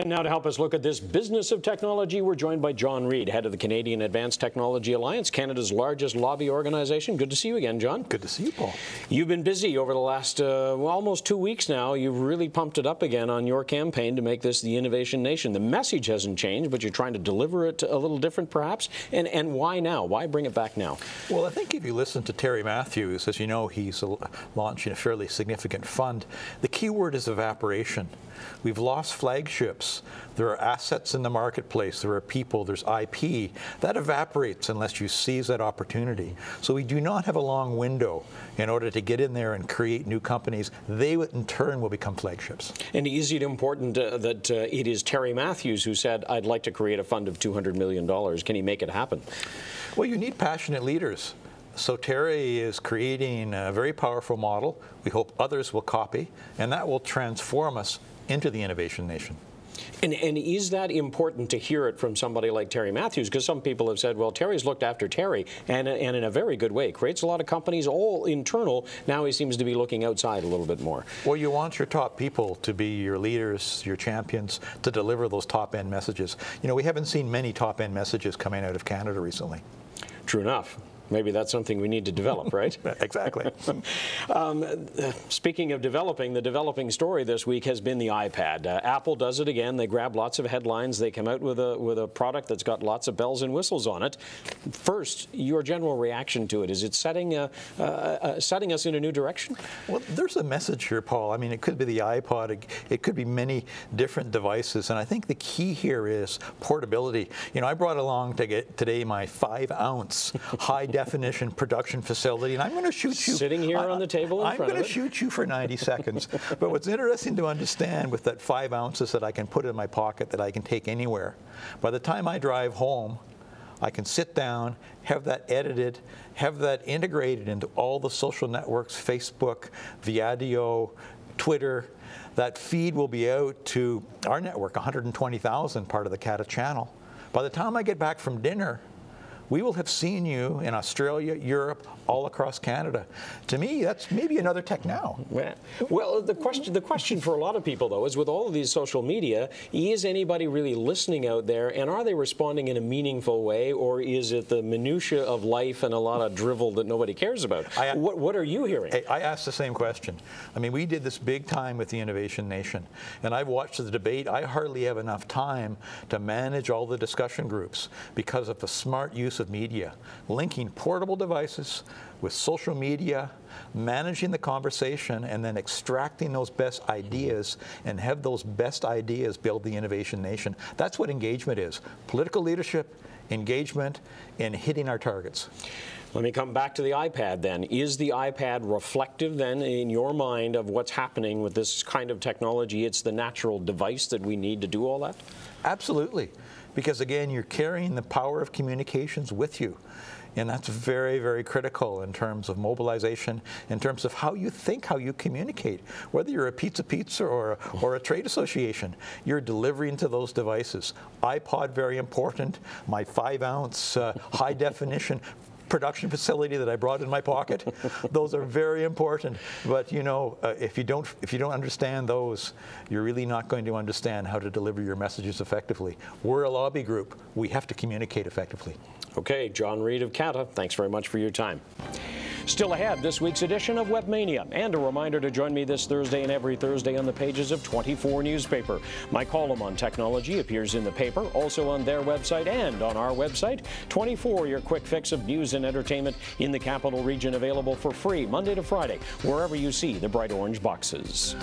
And now to help us look at this business of technology, we're joined by John Reid, head of the Canadian Advanced Technology Alliance, Canada's largest lobby organization. Good to see you again, John. Good to see you, Paul. You've been busy over the last almost 2 weeks now. You've really pumped it up again on your campaign to make this the innovation nation. The message hasn't changed, but you're trying to deliver it a little different perhaps. And why now? Why bring it back now? Well, I think if you listen to Terry Matthews, as you know, he's launching a fairly significant fund. The key word is evaporation. We've lost flagships. There are assets in the marketplace. There are people. There's IP. That evaporates unless you seize that opportunity. So we do not have a long window in order to get in there and create new companies. They, in turn, will become flagships. And is it important that it is Terry Matthews who said, I'd like to create a fund of $200 million? Can he make it happen? Well, you need passionate leaders. So Terry is creating a very powerful model. We hope others will copy, and that will transform us into the innovation nation. And is that important to hear it from somebody like Terry Matthews? Because some people have said, well, Terry's looked after Terry, and in a very good way. Creates a lot of companies, all internal. Now he seems to be looking outside a little bit more. Well, you want your top people to be your leaders, your champions, to deliver those top-end messages. You know, we haven't seen many top-end messages coming out of Canada recently. True enough. Maybe that's something we need to develop, right? Exactly. Speaking of developing, the developing story this week has been the iPad. Apple does it again. They grab lots of headlines. They come out with a product that's got lots of bells and whistles on it. First, your general reaction to it. Is it setting us in a new direction? Well, there's a message here, Paul. I mean, it could be the iPod. It could be many different devices. And I think the key here is portability. You know, I brought along today my 5-ounce high-definition production facility, and I'm going to shoot you. Sitting here on the table in front of it. I'm going to shoot you for 90 seconds. But what's interesting to understand with that 5 ounces that I can put in my pocket that I can take anywhere, by the time I drive home, I can sit down, have that edited, have that integrated into all the social networks, Facebook, Viadio, Twitter. That feed will be out to our network, 120,000, part of the CATA channel. By the time I get back from dinner, we will have seen you in Australia, Europe, all across Canada. To me, that's maybe another TechNOW. Well, the question for a lot of people, though, is with all of these social media, is anybody really listening out there, and are they responding in a meaningful way, or is it the minutia of life and a lot of drivel that nobody cares about? What are you hearing? I asked the same question. I mean, we did this big time with the Innovation Nation, and I've watched the debate. I hardly have enough time to manage all the discussion groups because of the smart use of media, linking portable devices with social media, managing the conversation, and then extracting those best ideas and have those best ideas build the innovation nation. That's what engagement is. Political leadership, engagement, and hitting our targets. Let me come back to the iPad then. Is the iPad reflective then in your mind of what's happening with this kind of technology? It's the natural device that we need to do all that? Absolutely. Because again, you're carrying the power of communications with you. And that's very, very critical in terms of mobilization, in terms of how you think, how you communicate. Whether you're a pizza or a trade association, you're delivering to those devices. iPod, very important. My 5-ounce high-definition production facility that I brought in my pocket. Those are very important. But you know, if you don't understand those, you're really not going to understand how to deliver your messages effectively. We're a lobby group. We have to communicate effectively. Okay, John Reid of CATA, thanks very much for your time. Still ahead, this week's edition of Webmania, and a reminder to join me this Thursday and every Thursday on the pages of 24 newspaper. My column on technology appears in the paper, also on their website and on our website. 24, your quick fix of news and entertainment in the Capital Region, available for free Monday to Friday, wherever you see the bright orange boxes.